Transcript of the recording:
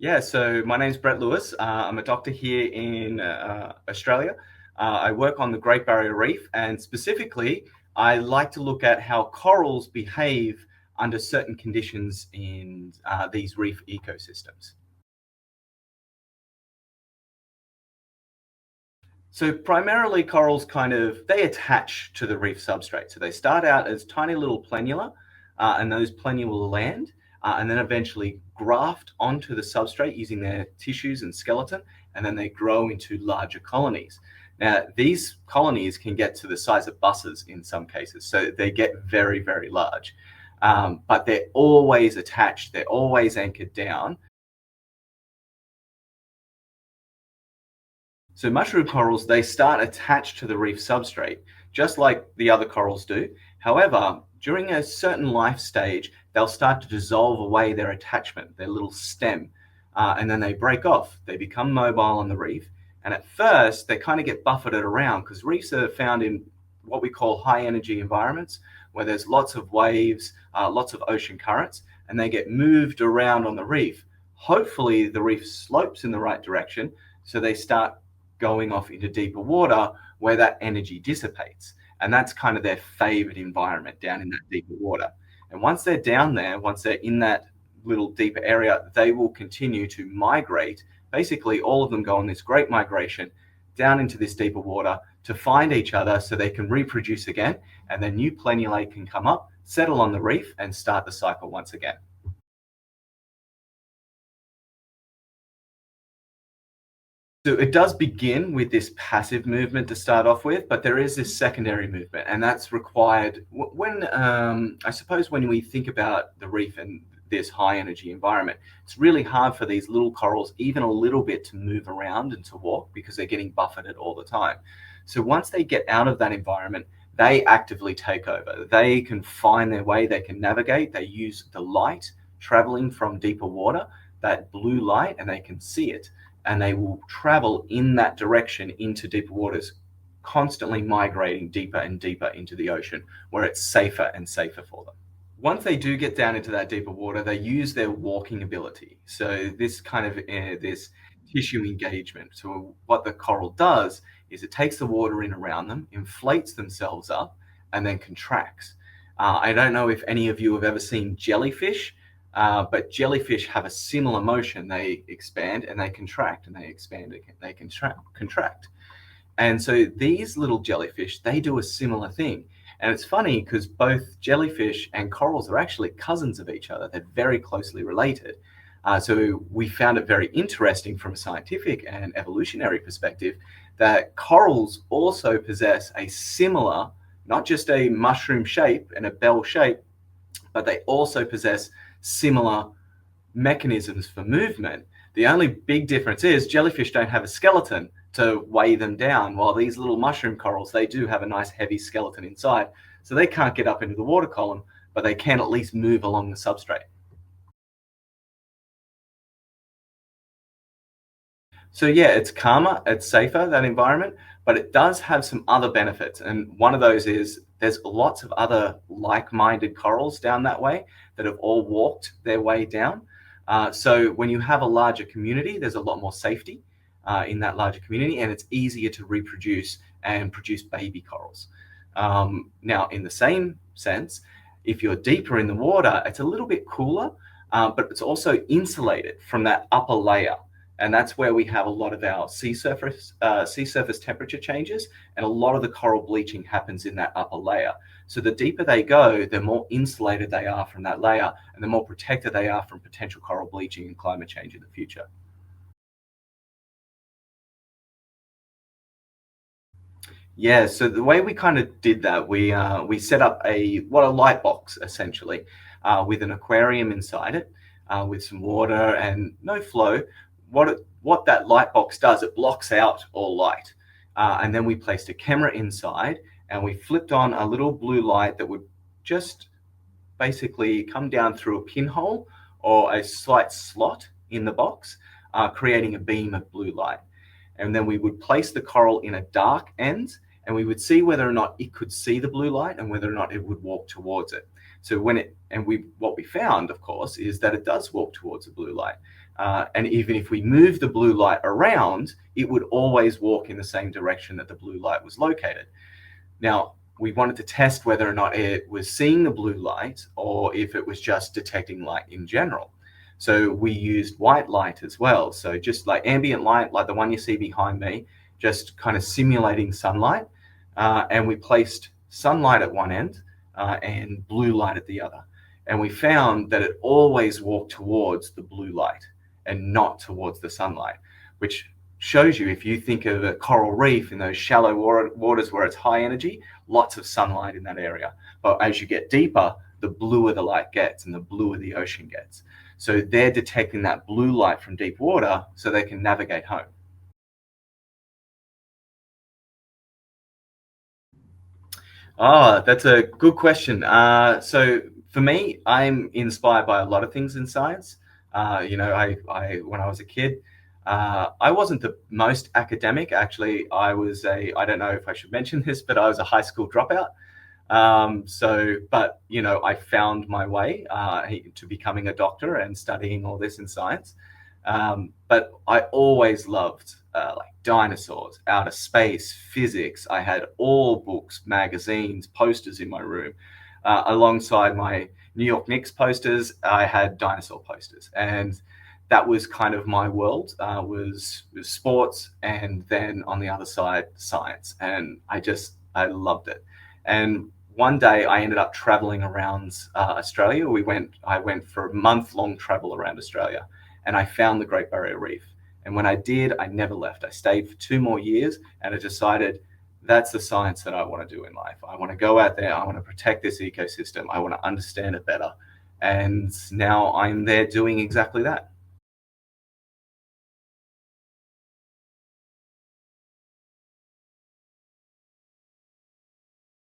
Yeah, so my name's Brett Lewis. I'm a doctor here in Australia. I work on the Great Barrier Reef, and specifically, I like to look at how corals behave under certain conditions in these reef ecosystems. So primarily corals they attach to the reef substrate. So they start out as tiny little planula, and those planula land, and then eventually graft onto the substrate using their tissues and skeleton, and then they grow into larger colonies. Now, these colonies can get to the size of buses in some cases, so they get very, very large. But they're always attached, they're always anchored down. So mushroom corals, they start attached to the reef substrate, just like the other corals do. However, during a certain life stage, they'll start to dissolve away their attachment, their little stem, and then they break off. They become mobile on the reef. And at first, they kind of get buffeted around because reefs are found in what we call high energy environments, where there's lots of waves, lots of ocean currents, and they get moved around on the reef. Hopefully, the reef slopes in the right direction, so they start going off into deeper water where that energy dissipates. And that's kind of their favorite environment, down in that deeper water. And once they're down there, once they're in that little deeper area, they will continue to migrate. Basically, all of them go on this great migration down into this deeper water to find each other so they can reproduce again. And then new planulae can come up, settle on the reef, and start the cycle once again. So it does begin with this passive movement to start off with, but there is this secondary movement, and that's required when I suppose when we think about the reef and this high energy environment, it's really hard for these little corals even a little bit to move around and to walk because they're getting buffeted all the time. So once they get out of that environment, they actively take over. They can find their way, they can navigate, they use the light traveling from deeper water, that blue light, and they can see it, and they will travel in that direction into deeper waters, constantly migrating deeper and deeper into the ocean where it's safer and safer for them. Once they do get down into that deeper water, they use their walking ability. So this kind of this tissue engagement. So what the coral does is it takes the water in around them, inflates themselves up, and then contracts. I don't know if any of you have ever seen jellyfish, but jellyfish have a similar motion. They expand and they contract, and they expand and they contract. And so these little jellyfish, they do a similar thing. And it's funny because both jellyfish and corals are actually cousins of each other. They're very closely related. So we found it very interesting from a scientific and evolutionary perspective that corals also possess a similar, not just a mushroom shape and a bell shape, but they also possess similar mechanisms for movement. The only big difference is jellyfish don't have a skeleton to weigh them down, while these little mushroom corals, they do have a nice heavy skeleton inside. So they can't get up into the water column, but they can at least move along the substrate. So yeah, it's calmer, it's safer, that environment, but it does have some other benefits. And one of those is there's lots of other like-minded corals down that way that have all walked their way down. So when you have a larger community, there's a lot more safety in that larger community, and it's easier to reproduce and produce baby corals. Now, in the same sense, if you're deeper in the water, it's a little bit cooler, but it's also insulated from that upper layer. And that's where we have a lot of our sea surface temperature changes, and a lot of the coral bleaching happens in that upper layer. So the deeper they go, the more insulated they are from that layer, and the more protected they are from potential coral bleaching and climate change in the future. Yeah, so the way we kind of did that, we set up a light box essentially, with an aquarium inside it, with some water and no flow. What that light box does, it blocks out all light, and then we placed a camera inside, and we flipped on a little blue light that would just basically come down through a pinhole or a slight slot in the box, creating a beam of blue light. And then we would place the coral in a dark end, and we would see whether or not it could see the blue light and whether or not it would walk towards it. So what we found, of course, is that it does walk towards the blue light. And even if we move the blue light around, it would always walk in the same direction that the blue light was located. Now, we wanted to test whether or not it was seeing the blue light or if it was just detecting light in general. So we used white light as well. So just like ambient light, like the one you see behind me, just kind of simulating sunlight. And we placed sunlight at one end and blue light at the other. And we found that it always walked towards the blue light and not towards the sunlight, which shows you, if you think of a coral reef in those shallow waters where it's high energy, lots of sunlight in that area. But as you get deeper, the bluer the light gets and the bluer the ocean gets. So they're detecting that blue light from deep water so they can navigate home. Oh, that's a good question. So for me, I'm inspired by a lot of things in science. When I was a kid, I wasn't the most academic. Actually, I don't know if I should mention this, but I was a high school dropout. But I found my way to becoming a doctor and studying all this in science. But I always loved like dinosaurs, outer space, physics. I had all books, magazines, posters in my room. Alongside my New York Knicks posters, I had dinosaur posters, and that was kind of my world. Was sports, and then on the other side, science, and I loved it. And one day I ended up traveling around Australia. I went for a month-long travel around Australia, and I found the Great Barrier Reef. And when I did, I never left. I stayed for 2 more years, and I decided that's the science that I want to do in life. I want to go out there. I want to protect this ecosystem. I want to understand it better. And now I'm there doing exactly that.